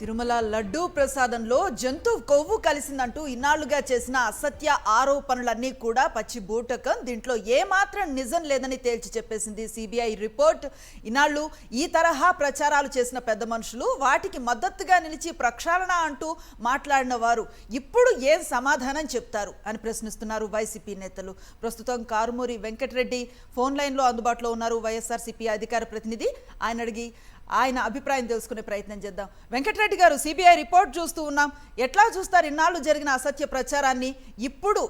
తిరుమల లడ్డూ ప్రసాదంలో జంతు కొవ్వు కలిసిందంటూ ఇన్నాళ్లుగా చేసిన అసత్య ఆరోపణలన్నీ కూడా పచ్చి బూటకం. దీంట్లో ఏమాత్రం నిజం లేదని తేల్చి చెప్పేసింది సిబిఐ రిపోర్ట్. ఇన్నాళ్లు ఈ తరహా ప్రచారాలు చేసిన పెద్ద మనుషులు, వాటికి మద్దతుగా నిలిచి ప్రక్షాళన అంటూ మాట్లాడిన వారు ఇప్పుడు ఏం సమాధానం చెప్తారు అని ప్రశ్నిస్తున్నారు వైసీపీ నేతలు. ప్రస్తుతం కారుమూరి వెంకటరెడ్డి ఫోన్ లైన్లో అందుబాటులో ఉన్నారు, వైఎస్ఆర్సీపీ అధికార ప్రతినిధి. ఆయన అభిప్రాయం తెలుసుకునే ప్రయత్నం చేద్దాం. వెంకటరెడ్డి గారు, సిబిఐ రిపోర్ట్ చూస్తూ ఉన్నాం. ఎట్లా చూస్తారు ఇన్నాళ్ళు జరిగిన అసత్య ప్రచారాన్ని? ఇప్పుడు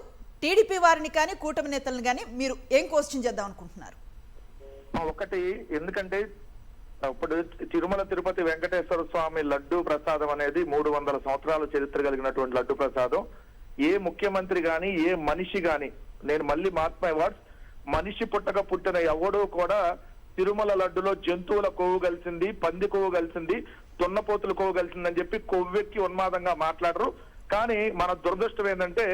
టీడీపీ వారిని కానీ కూటమి నేతలను కానీ మీరు ఏం క్వశ్చన్ చేద్దాం అనుకుంటున్నారు? ఒకటి, ఎందుకంటే ఇప్పుడు తిరుమల తిరుపతి వెంకటేశ్వర స్వామి లడ్డూ ప్రసాదం అనేది 300 సంవత్సరాల చరిత్ర కలిగినటువంటి లడ్డూ ప్రసాదం. ఏ ముఖ్యమంత్రి గాని, ఏ మనిషి గాని, నేను మళ్ళీ మార్క్ మై వర్డ్స్, మనిషి పుట్టిన ఎవడూ కూడా తిరుమల లడ్డులో జంతువుల కొవ్వు కలిసింది, పంది కొవ్వు కలిసింది, దున్నపోతుల కొవ్వు కలిసిందని చెప్పి కొవ్వెక్కి ఉన్మాదంగా మాట్లాడరు. కానీ మన దురదృష్టం ఏంటంటే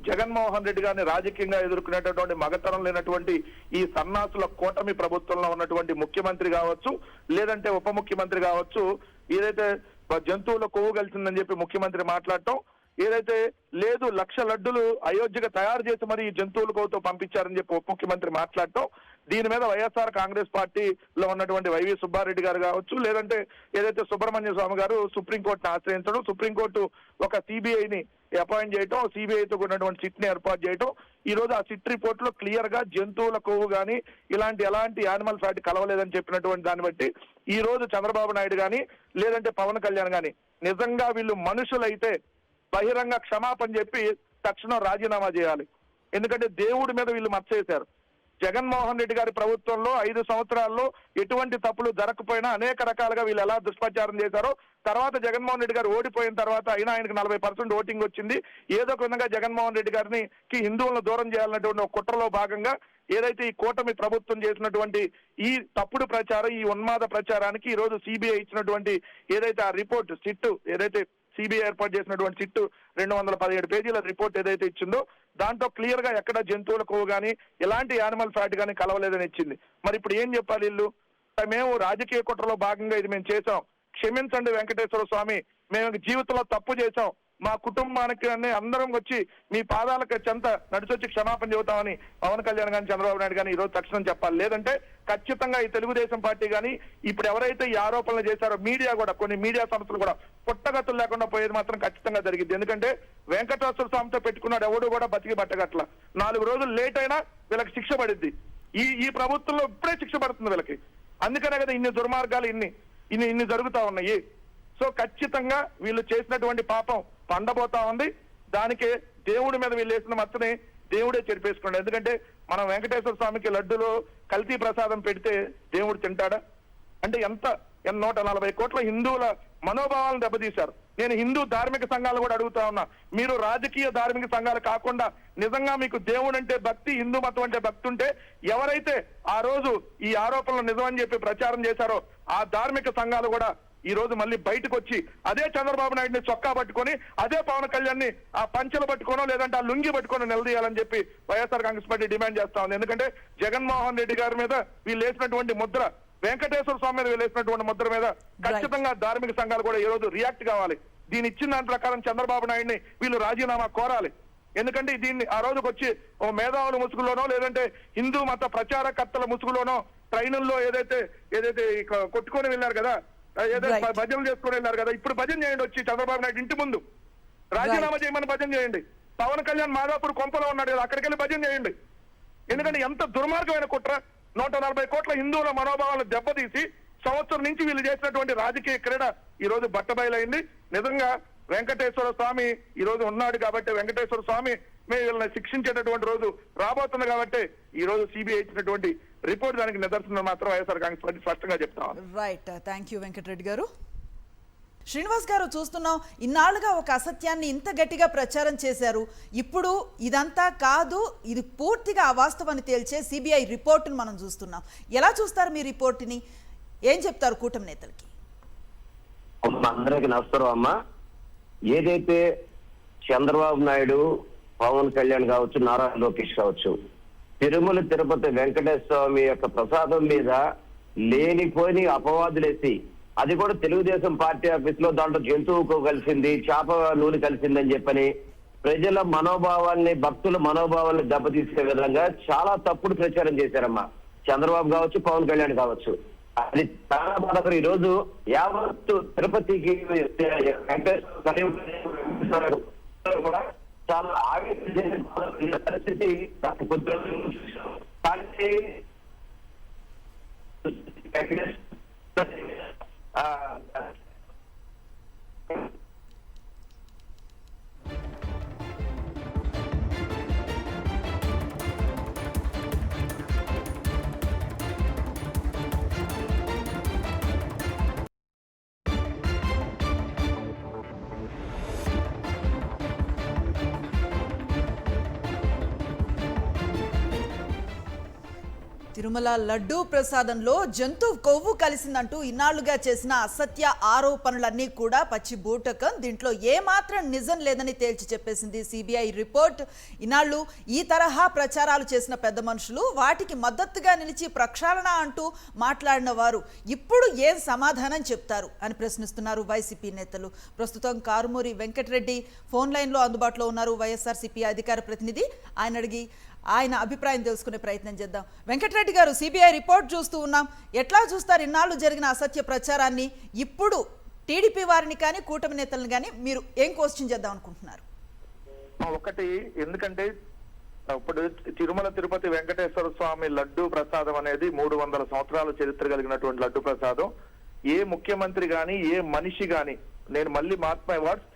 జగన్మోహన్ రెడ్డి గారిని రాజకీయంగా ఎదుర్కొనేటటువంటి మగతనం లేనటువంటి ఈ సన్నాసుల కూటమి ప్రభుత్వంలో ఉన్నటువంటి ముఖ్యమంత్రి కావచ్చు, లేదంటే ఉప ముఖ్యమంత్రి కావచ్చు, ఏదైతే జంతువుల కొవ్వు కలిసిందని చెప్పి ముఖ్యమంత్రి మాట్లాడటం, ఏదైతే లేదు 1,00,000 లడ్డులు అయోధ్యగా తయారు చేసి మరి జంతువుల కొవ్వుతో పంపించారని చెప్పి ఉప ముఖ్యమంత్రి మాట్లాడటం, దీని మీద వైఎస్ఆర్ కాంగ్రెస్ పార్టీలో ఉన్నటువంటి వైవి సుబ్బారెడ్డి గారు కావచ్చు, లేదంటే ఏదైతే సుబ్రహ్మణ్య స్వామి గారు సుప్రీంకోర్టుని ఆశ్రయించడం, సుప్రీంకోర్టు ఒక సిబిఐని అపాయింట్ చేయటం, సిబిఐతో ఉన్నటువంటి సిట్ ని ఏర్పాటు చేయటం, ఈ రోజు ఆ సిట్ రిపోర్ట్ లో క్లియర్ గా జంతువుల కొవ్వు గాని ఎలాంటి యానిమల్ ఫ్యాట్ కలవలేదని చెప్పినటువంటి దాన్ని బట్టి ఈ రోజు చంద్రబాబు నాయుడు గాని లేదంటే పవన్ కళ్యాణ్ గాని నిజంగా వీళ్ళు మనుషులైతే బహిరంగ క్షమాపణ చెప్పి తక్షణం రాజీనామా చేయాలి. ఎందుకంటే దేవుడి మీద వీళ్ళు మచ్చేశారు. జగన్మోహన్ రెడ్డి గారి ప్రభుత్వంలో 5 సంవత్సరాల్లో ఎటువంటి తప్పులు జరగకపోయినా అనేక రకాలుగా వీళ్ళు ఎలా దుష్ప్రచారం చేశారో, తర్వాత జగన్మోహన్ రెడ్డి గారు ఓడిపోయిన తర్వాత అయినా ఆయనకు 40% ఓటింగ్ వచ్చింది. ఏదో ఒక విధంగా జగన్మోహన్ రెడ్డి గారిని హిందువులను దూరం చేయాలన్నటువంటి ఒక కుట్రలో భాగంగా ఏదైతే ఈ కూటమి ప్రభుత్వం చేసినటువంటి ఈ తప్పుడు ప్రచారం, ఈ ఉన్మాద ప్రచారానికి ఈ రోజు సిబిఐ ఇచ్చినటువంటి ఏదైతే ఆ రిపోర్ట్ సిట్టు, ఏదైతే సిబిఐ ఏర్పాటు చేసినటువంటి సిట్టు 217 పేజీల రిపోర్ట్ ఏదైతే ఇచ్చిందో దాంట్లో క్లియర్ గా ఎక్కడ జంతువుల కొవ్వు కానీ ఎలాంటి యానిమల్ ఫ్యాట్ కానీ కలవలేదని ఇచ్చింది. మరి ఇప్పుడు ఏం చెప్పాలి వీళ్ళు? మేము రాజకీయ కుట్రలో భాగంగా ఇది మేము చేసాం, క్షమించండి వెంకటేశ్వర స్వామి, మేము జీవితంలో తప్పు చేశాం, మా కుటుంబానికి అందరం వచ్చి మీ పాదాలకు చెంత నడిచొచ్చి క్షమాపణ చెబుతామని పవన్ కళ్యాణ్ గాని చంద్రబాబు నాయుడు గాని ఈ రోజు తక్షణం చెప్పాలి. లేదంటే ఖచ్చితంగా ఈ తెలుగుదేశం పార్టీ గాని ఇప్పుడు ఎవరైతే ఈ ఆరోపణలు చేశారో మీడియా కూడా, కొన్ని మీడియా సంస్థలు కూడా పుట్టగతులు లేకుండా పోయేది మాత్రం ఖచ్చితంగా జరిగింది. ఎందుకంటే వెంకటేశ్వర స్వామితో పెట్టుకున్నాడు ఎవడు కూడా బతికి బట్టగట్ల. 4 రోజులు లేట్ అయినా వీళ్ళకి శిక్ష పడింది. ఈ ప్రభుత్వంలో ఇప్పుడే శిక్ష పడుతుంది వీళ్ళకి. అందుకనే కదా ఇన్ని దుర్మార్గాలు ఇన్ని జరుగుతా ఉన్నాయి. సో ఖచ్చితంగా వీళ్ళు చేసినటువంటి పాపం పండబోతా ఉంది. దానికి దేవుడి మీద వీళ్ళు వేసిన మచ్చని దేవుడే చెరిపేసుకున్నాడు. ఎందుకంటే మనం వెంకటేశ్వర స్వామికి లడ్డులో కల్తీ ప్రసాదం పెడితే దేవుడు తింటాడా? అంటే 140 కోట్ల హిందువుల మనోభావాలను దెబ్బతీశారు. నేను హిందూ ధార్మిక సంఘాలు కూడా అడుగుతా ఉన్నా, మీరు రాజకీయ ధార్మిక సంఘాలు కాకుండా నిజంగా మీకు దేవుడు అంటే భక్తి, హిందూ మతం అంటే భక్తి ఉంటే ఎవరైతే ఆ రోజు ఈ ఆరోపణలు నిజమని చెప్పి ప్రచారం చేశారో ఆ ధార్మిక సంఘాలు కూడా ఈ రోజు మళ్ళీ బయటకు వచ్చి అదే చంద్రబాబు నాయుడిని చొక్కా పట్టుకొని, అదే పవన్ కళ్యాణ్ ని ఆ పంచెలు పట్టుకోనో లేదంటే ఆ లుంగి పట్టుకొని నిలదీయాలని చెప్పి వైఎస్ఆర్ కాంగ్రెస్ పార్టీ డిమాండ్ చేస్తా ఉంది. ఎందుకంటే జగన్మోహన్ రెడ్డి గారి మీద వీళ్ళు వేసినటువంటి ముద్ర, వెంకటేశ్వర స్వామి మీద వీళ్ళు వేసినటువంటి ముద్ర మీద ఖచ్చితంగా ధార్మిక సంఘాలు కూడా ఈ రోజు రియాక్ట్ కావాలి. దీని ఇచ్చిన దాని ప్రకారం చంద్రబాబు నాయుడిని వీళ్ళు రాజీనామా కోరాలి. ఎందుకంటే దీన్ని ఆ రోజుకి వచ్చి ఓ మేధావుల ముసుగులోనో లేదంటే హిందూ మత ప్రచారకర్తల ముసుగులోనో ట్రైనుల్లో ఏదైతే కొట్టుకొని వెళ్ళారు కదా, ఏదైతే భజనలు చేసుకుని వెళ్ళారు కదా, ఇప్పుడు భజన చేయండి వచ్చి చంద్రబాబు నాయుడు ఇంటి ముందు రాజీనామా చేయమని భజన చేయండి. పవన్ కళ్యాణ్ మాదాపూర్ కొంపలో ఉన్నాడు కదా, అక్కడికి వెళ్ళి భజన చేయండి. ఎందుకంటే ఎంత దుర్మార్గమైన కుట్ర, 140 కోట్ల హిందువుల మనోభావాలను దెబ్బతీసి సంవత్సరం నుంచి వీళ్ళు చేసినటువంటి రాజకీయ క్రీడ ఈ రోజు బట్టబయలైంది. నిజంగా వెంకటేశ్వర స్వామి ఈ రోజు ఉన్నాడు కాబట్టి, వెంకటేశ్వర స్వామి వీళ్ళని శిక్షించేటటువంటి రోజు రాబోతుంది కాబట్టి ఈ రోజు సిబిఐ ఇచ్చినటువంటి రిపోర్ట్ దానికి నిదర్శనం మాత్రం వైఎస్ఆర్ కాంగ్రెస్ పార్టీ స్పష్టంగా చెప్తాం. రైట్, థ్యాంక్ యూ వెంకటరెడ్డి గారు. శ్రీనివాస్ గారు, చూస్తున్నాం ఇన్నాళ్ళుగా ఒక అసత్యాన్ని ఇంత గట్టిగా ప్రచారం చేశారు. ఇప్పుడు ఇదంతా కాదు, ఇది పూర్తిగా అవాస్తవాన్ని తేల్చే సిబిఐ రిపోర్టును మనం చూస్తున్నాం. ఎలా చూస్తారు మీ రిపోర్టుని? ఏం చెప్తారు కూటమి నేతలకి? అందరికి నమస్కారం అమ్మ. ఏదైతే చంద్రబాబు నాయుడు, పవన్ కళ్యాణ్ కావచ్చు, నారా లోకేష్ కావచ్చు, తిరుమల తిరుపతి వెంకటేశ్వర స్వామి యొక్క ప్రసాదం మీద లేనిపోని అపవాదులేసి అది కూడా తెలుగుదేశం పార్టీ ఆఫీస్ లో దాంట్లో జంతువుకు కలిసింది, చేప నూనె కలిసిందని చెప్పని ప్రజల మనోభావాల్ని, భక్తుల మనోభావాల్ని దెబ్బతీసే విధంగా చాలా తప్పుడు ప్రచారం చేశారమ్మా. చంద్రబాబు కావచ్చు, పవన్ కళ్యాణ్ కావచ్చు. అది చాలా బాధాకరం. ఈ రోజు యావత్తు తిరుపతికి కూడా చాలా ఆవేశ పరిస్థితి తిరుమల లడ్డూ ప్రసాదంలో జంతు కొవ్వు కలిసిందంటూ ఇన్నాళ్లుగా చేసిన అసత్య ఆరోపణలన్నీ కూడా పచ్చి బూటకం. దీంట్లో ఏమాత్రం నిజం లేదని తేల్చి చెప్పేసింది సిబిఐ రిపోర్ట్. ఇన్నాళ్ళు ఈ తరహా ప్రచారాలు చేసిన పెద్ద మనుషులు, వాటికి మద్దతుగా నిలిచి ప్రక్షాళన అంటూ మాట్లాడిన వారు ఇప్పుడు ఏం సమాధానం చెప్తారు అని ప్రశ్నిస్తున్నారు వైసీపీ నేతలు. ప్రస్తుతం కారుమూరి వెంకటరెడ్డి ఫోన్ లైన్లో అందుబాటులో ఉన్నారు, వైఎస్ఆర్సీపీ అధికార ప్రతినిధి. ఆయన అభిప్రాయం తెలుసుకునే ప్రయత్నం చేద్దాం. వెంకటరెడ్డి గారు, సిబిఐ రిపోర్ట్ చూస్తూ ఉన్నాం. ఎట్లా చూస్తారు ఇన్నాళ్ళు జరిగిన అసత్య ప్రచారాన్ని? ఇప్పుడు టీడీపీ వారిని కానీ కూటమి నేతలను కానీ మీరు ఏం క్వశ్చన్ చేద్దాం అనుకుంటున్నారు? ఒకటి, ఎందుకంటే ఇప్పుడు తిరుమల తిరుపతి వెంకటేశ్వర స్వామి లడ్డు ప్రసాదం అనేది 300 సంవత్సరాల చరిత్ర కలిగినటువంటి లడ్డు ప్రసాదం. ఏ ముఖ్యమంత్రి గాని, ఏ మనిషి గాని, నేను మళ్ళీ మార్క్ మై వర్డ్స్,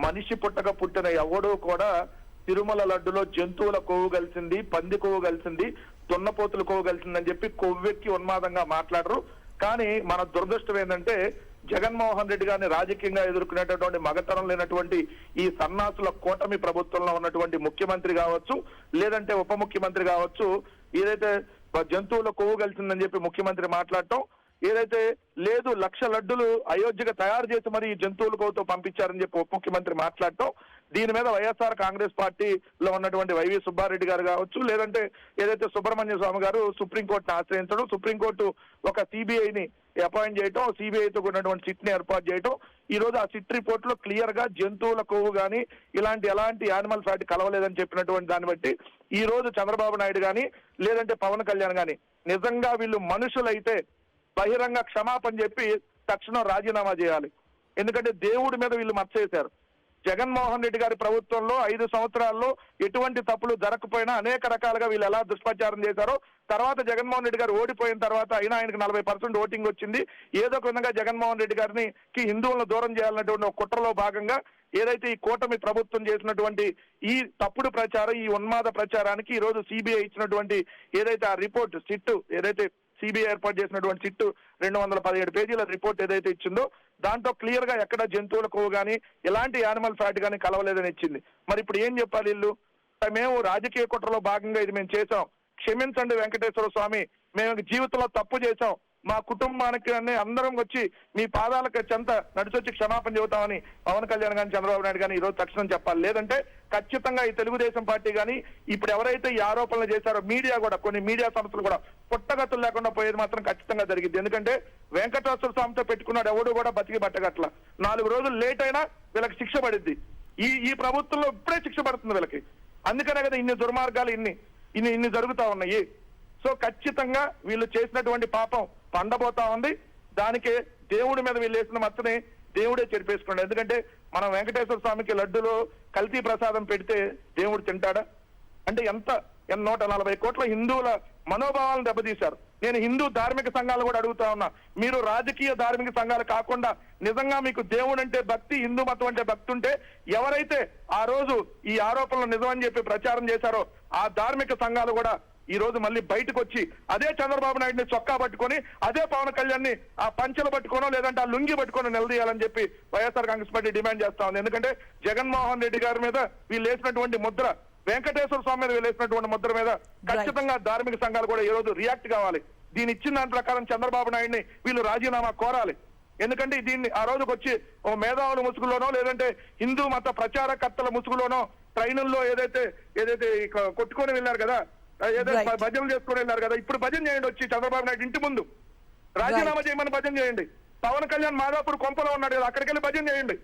మనిషి పుట్టిన ఎవడూ కూడా తిరుమల లడ్డులో జంతువుల కొవ్వు కలిసింది, పంది కొవ్వు కలిసింది, దున్నపోతుల కొవ్వు కలిసిందని చెప్పి కొవ్వెక్కి ఉన్మాదంగా మాట్లాడరు. కానీ మన దురదృష్టం ఏంటంటే జగన్మోహన్ రెడ్డి గారిని రాజకీయంగా ఎదుర్కొనేటటువంటి మగతరం లేనటువంటి ఈ సన్నాసుల కూటమి ప్రభుత్వంలో ఉన్నటువంటి ముఖ్యమంత్రి కావచ్చు, లేదంటే ఉప ముఖ్యమంత్రి కావచ్చు, ఏదైతే జంతువుల కొవ్వు కలిసిందని చెప్పి ముఖ్యమంత్రి మాట్లాడటం, ఏదైతే లేదు 1,00,000 లడ్డులు అయోధ్యగా తయారు చేసి మరి జంతువుల కొవ్వుతో పంపించారని చెప్పి ఉప ముఖ్యమంత్రి మాట్లాడటం, దీని మీద వైఎస్ఆర్ కాంగ్రెస్ పార్టీలో ఉన్నటువంటి వైవి సుబ్బారెడ్డి గారు కావచ్చు, లేదంటే ఏదైతే సుబ్రహ్మణ్య స్వామి గారు సుప్రీంకోర్టుని ఆశ్రయించడం, సుప్రీంకోర్టు ఒక సిబిఐని అపాయింట్ చేయటం, సిబిఐతో ఉన్నటువంటి సిట్ ని ఏర్పాటు చేయటం, ఈ రోజు ఆ సిట్ రిపోర్ట్ లో క్లియర్ గా జంతువుల కొవ్వు గాని ఎలాంటి యానిమల్ ఫ్యాట్ కలవలేదని చెప్పినటువంటి దాన్ని బట్టి ఈ రోజు చంద్రబాబు నాయుడు గాని, లేదంటే పవన్ కళ్యాణ్ గాని నిజంగా వీళ్ళు మనుషులైతే బహిరంగ క్షమాపణ చెప్పి తక్షణం రాజీనామా చేయాలి. ఎందుకంటే దేవుడి మీద వీళ్ళు మచ్చేశారు. జగన్మోహన్ రెడ్డి గారి ప్రభుత్వంలో 5 సంవత్సరాల్లో ఎటువంటి తప్పులు జరగకపోయినా అనేక రకాలుగా వీళ్ళు ఎలా దుష్ప్రచారం చేశారో, తర్వాత జగన్మోహన్ రెడ్డి గారు ఓడిపోయిన తర్వాత అయినా ఆయనకు 40% ఓటింగ్ వచ్చింది. ఏదో ఒక విధంగా జగన్మోహన్ రెడ్డి గారిని హిందువులను దూరం చేయాలన్నటువంటి ఒక కుట్రలో భాగంగా ఏదైతే ఈ కూటమి ప్రభుత్వం చేసినటువంటి ఈ తప్పుడు ప్రచారం, ఈ ఉన్మాద ప్రచారానికి ఈ రోజు సిబిఐ ఇచ్చినటువంటి ఏదైతే ఆ రిపోర్ట్ సిట్టు, ఏదైతే సిబిఐ ఏర్పాటు చేసినటువంటి సిట్టు 217 పేజీల రిపోర్ట్ ఏదైతే ఇచ్చిందో దాంట్లో క్లియర్ గా ఎక్కడ జంతువుల కొవ్వు కానీ ఎలాంటి యానిమల్ ఫ్యాట్ కానీ కలవలేదని ఇచ్చింది. మరి ఇప్పుడు ఏం చెప్పాలి వీళ్ళు? మేము రాజకీయ కుట్రలో భాగంగా ఇది మేము చేసాం, క్షమించండి వెంకటేశ్వర స్వామి, మేము జీవితంలో తప్పు చేశాం, మా కుటుంబానికి అందరం వచ్చి మీ పాదాలకు చెంత నడిచొచ్చి క్షమాపణ చెబుతామని పవన్ కళ్యాణ్ గాని, చంద్రబాబు నాయుడు గాని ఈ రోజు తక్షణం చెప్పాలి. లేదంటే ఖచ్చితంగా ఈ తెలుగుదేశం పార్టీ గాని ఇప్పుడు ఎవరైతే ఈ ఆరోపణలు చేశారో మీడియా కూడా, కొన్ని మీడియా సంస్థలు కూడా పుట్టగతులు లేకుండా పోయేది మాత్రం ఖచ్చితంగా జరిగింది. ఎందుకంటే వెంకటేశ్వర స్వామితో పెట్టుకున్నాడు ఎవడు కూడా బతికి బట్టగట్ల. 4 రోజులు లేట్ అయినా వీళ్ళకి శిక్ష పడింది. ఈ ప్రభుత్వంలో ఇప్పుడే శిక్ష పడుతుంది వీళ్ళకి. అందుకనే కదా ఇన్ని దుర్మార్గాలు ఇన్ని జరుగుతా ఉన్నాయి. సో ఖచ్చితంగా వీళ్ళు చేసినటువంటి పాపం పండబోతా ఉంది. దానికి దేవుడి మీద వీళ్ళు వేసిన మచ్చని దేవుడే చెరిపేసుకున్నాడు. ఎందుకంటే మనం వెంకటేశ్వర స్వామికి లడ్డులో కల్తీ ప్రసాదం పెడితే దేవుడు తింటాడా? అంటే 140 కోట్ల హిందువుల మనోభావాలను దెబ్బతీశారు. నేను హిందూ ధార్మిక సంఘాలు కూడా అడుగుతా ఉన్నా, మీరు రాజకీయ ధార్మిక సంఘాలు కాకుండా నిజంగా మీకు దేవుడు అంటే భక్తి, హిందూ మతం అంటే భక్తి ఉంటే ఎవరైతే ఆ రోజు ఈ ఆరోపణలు నిజమని చెప్పి ప్రచారం చేశారో ఆ ధార్మిక సంఘాలు కూడా ఈ రోజు మళ్ళీ బయటకు వచ్చి అదే చంద్రబాబు నాయుడిని చొక్కా పట్టుకొని, అదే పవన్ కళ్యాణ్ ని ఆ పంచెలు పట్టుకోనో లేదంటే ఆ లుంగి పట్టుకొని నిలదీయాలని చెప్పి వైఎస్ఆర్ కాంగ్రెస్ పార్టీ డిమాండ్ చేస్తా ఉంది. ఎందుకంటే జగన్మోహన్ రెడ్డి గారి మీద వీళ్ళు వేసినటువంటి ముద్ర, వెంకటేశ్వర స్వామి మీద వీళ్ళు వేసినటువంటి ముద్ర మీద ఖచ్చితంగా ధార్మిక సంఘాలు కూడా ఈ రోజు రియాక్ట్ కావాలి. దీని ఇచ్చిన దాని ప్రకారం చంద్రబాబు నాయుడిని వీళ్ళు రాజీనామా కోరాలి. ఎందుకంటే దీన్ని ఆ రోజుకి వచ్చి ఓ మేధావుల ముసుగులోనో లేదంటే హిందూ మత ప్రచారకర్తల ముసుగులోనో ట్రైనుల్లో ఏదైతే కొట్టుకొని వెళ్ళారు కదా, ఏదైతే భజనలు చేసుకొని వెళ్ళారు కదా, ఇప్పుడు భజన చేయండి వచ్చి చంద్రబాబు నాయుడు ఇంటి ముందు రాజీనామా చేయమని భజన చేయండి. పవన్ కళ్యాణ్ మాదాపూర్ కొంపలో ఉన్నాడు కదా, అక్కడికి వెళ్ళి భజన చేయండి.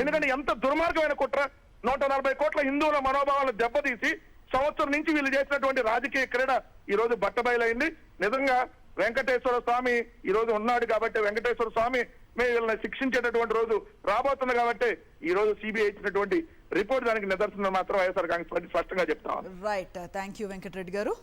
ఎందుకంటే ఎంత దుర్మార్గమైన కుట్ర, 140 కోట్ల హిందువుల మనోభావాలను దెబ్బతీసి సంవత్సరం నుంచి వీళ్ళు చేసినటువంటి రాజకీయ క్రీడ ఈ రోజు బట్టబయలైంది. నిజంగా వెంకటేశ్వర స్వామి ఈ రోజు ఉన్నాడు కాబట్టి, వెంకటేశ్వర స్వామి మేము వీళ్ళని శిక్షించేటటువంటి రోజు రాబోతుంది కాబట్టి ఈ రోజు సిబిఐ ఇచ్చినటువంటి రిపోర్ట్ దానికి నిదర్శనం మాత్రం వైఎస్ఆర్ కాంగ్రెస్ పార్టీ స్పష్టంగా చెప్తాం. రైట్, థ్యాంక్ యూ వెంకటరెడ్డి గారు.